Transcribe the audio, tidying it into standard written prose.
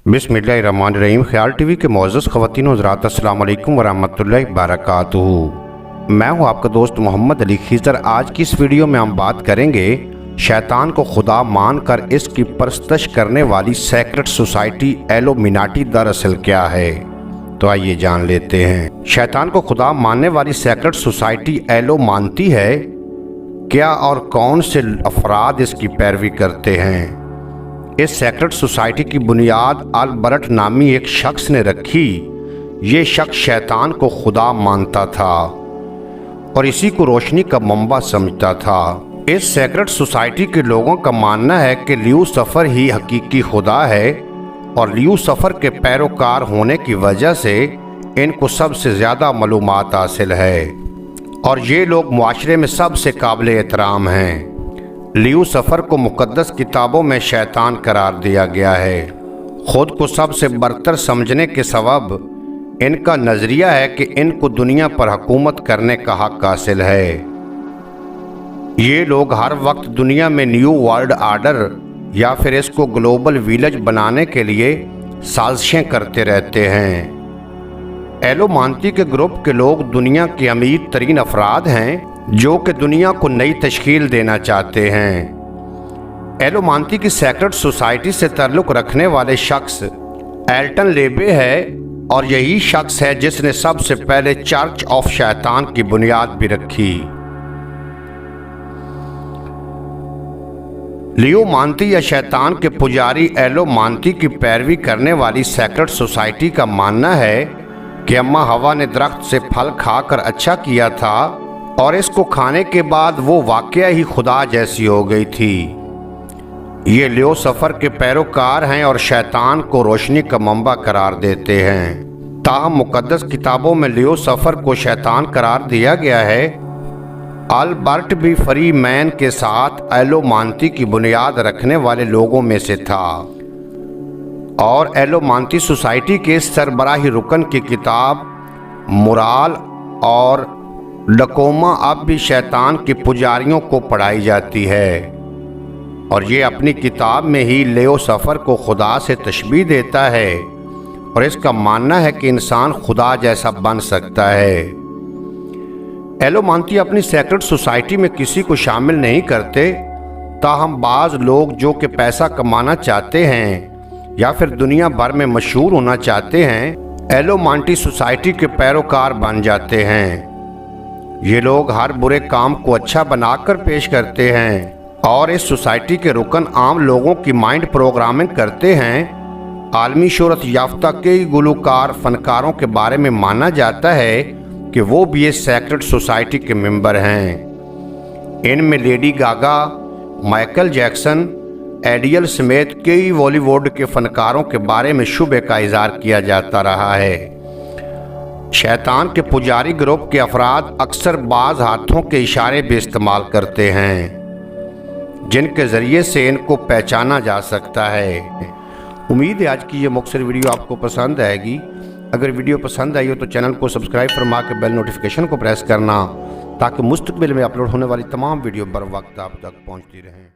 बिस्मिल्लाहिर्रहमानिर्रहीम। ख्याल टीवी के मोअज़्ज़ज़ ख़वातीन व हज़रात, अस्सलाम वालेकुम वरहमतुल्लाहि वबरकातुहू। मैं हूँ आपका दोस्त मोहम्मद अली खिज़र। आज की इस वीडियो में हम बात करेंगे शैतान को खुदा मानकर इसकी परस्तश करने वाली सेक्रेट सोसाइटी इल्यूमिनाटी दरअसल क्या है। तो आइए जान लेते हैं। शैतान को खुदा मानने वाली सेक्रेट सोसाइटी इल्यूमिनाटी है क्या और कौन से अफराद इसकी पैरवी करते हैं। इस सेक्रेट सोसाइटी की बुनियाद अल्बर्ट नामी एक शख्स ने रखी। ये शख्स शैतान को खुदा मानता था और इसी को रोशनी का मंबा समझता था। इस सेक्रेट सोसाइटी के लोगों का मानना है कि ल्यूसिफर ही हकीकी खुदा है और ल्यूसिफर के पैरोकार होने की वजह से इनको सबसे ज़्यादा मालूमात हासिल है और ये लोग मुआशरे में सबसे काबिल एहतराम हैं। ल्यूसिफर को मुक़द्दस किताबों में शैतान करार दिया गया है। खुद को सबसे बरतर समझने के सबब इनका नज़रिया है कि इनको दुनिया पर हुकूमत करने का हक हासिल है। ये लोग हर वक्त दुनिया में न्यू वर्ल्ड आर्डर या फिर इसको ग्लोबल विलेज बनाने के लिए साजिशें करते रहते हैं। इल्यूमिनाटी के ग्रुप के लोग दुनिया के अमीर तरीन अफराद हैं जो कि दुनिया को नई तश्कील देना चाहते हैं। इल्यूमिनाटी की सेक्रेट सोसाइटी से ताल्लुक़ रखने वाले शख्स एल्टन लेबे है और यही शख्स है जिसने सबसे पहले चर्च ऑफ शैतान की बुनियाद भी रखी। ल्यूमिनाटी या शैतान के पुजारी इल्यूमिनाटी की पैरवी करने वाली सेक्रेट सोसाइटी का मानना है कि अम्मा हवा ने दरख्त से फल खाकर अच्छा किया था और इसको खाने के बाद वो वाकया ही खुदा जैसी हो गई थी। ये ल्यूसिफर के पैरोकार हैं और शैतान को रोशनी का मंबा करार देते हैं। ताहम मुक़द्दस किताबों में ल्यूसिफर को शैतान करार दिया गया है। अल्बर्ट भी फ्रीमैन के साथ इल्यूमिनाटी की बुनियाद रखने वाले लोगों में से था और इल्यूमिनाटी सोसाइटी के सरबराही रुकन की किताब मोराल और डकोमा अब भी शैतान के पुजारियों को पढ़ाई जाती है और ये अपनी किताब में ही ल्यूसिफर को खुदा से तशबीह देता है और इसका मानना है कि इंसान खुदा जैसा बन सकता है। इल्यूमिनाटी अपनी सेक्रेट सोसाइटी में किसी को शामिल नहीं करते, ताहम बाज़ लोग जो कि पैसा कमाना चाहते हैं या फिर दुनिया भर में मशहूर होना चाहते हैं इल्यूमिनाटी सोसाइटी के पैरोकार बन जाते हैं। ये लोग हर बुरे काम को अच्छा बनाकर पेश करते हैं और इस सोसाइटी के रुकन आम लोगों की माइंड प्रोग्रामिंग करते हैं। आलमी शोहरत याफ्ता कई गुलकार फनकारों के बारे में माना जाता है कि वो भी इस सेक्रेट सोसाइटी के मेंबर हैं। इनमें लेडी गागा, माइकल जैक्सन, एडियल समेत कई बॉलीवुड के फनकारों के बारे में शुबे का इज़हार किया जाता रहा है। शैतान के पुजारी ग्रुप के अफराद अक्सर बाज हाथों के इशारे भी इस्तेमाल करते हैं जिनके ज़रिए से इनको पहचाना जा सकता है। उम्मीद है आज की ये मुख्तसर वीडियो आपको पसंद आएगी। अगर वीडियो पसंद आई हो तो चैनल को सब्सक्राइब फरमा के बेल नोटिफिकेशन को प्रेस करना ताकि मुस्तकबिल में अपलोड होने वाली तमाम वीडियो बर वक्त आप तक पहुँचती रहें।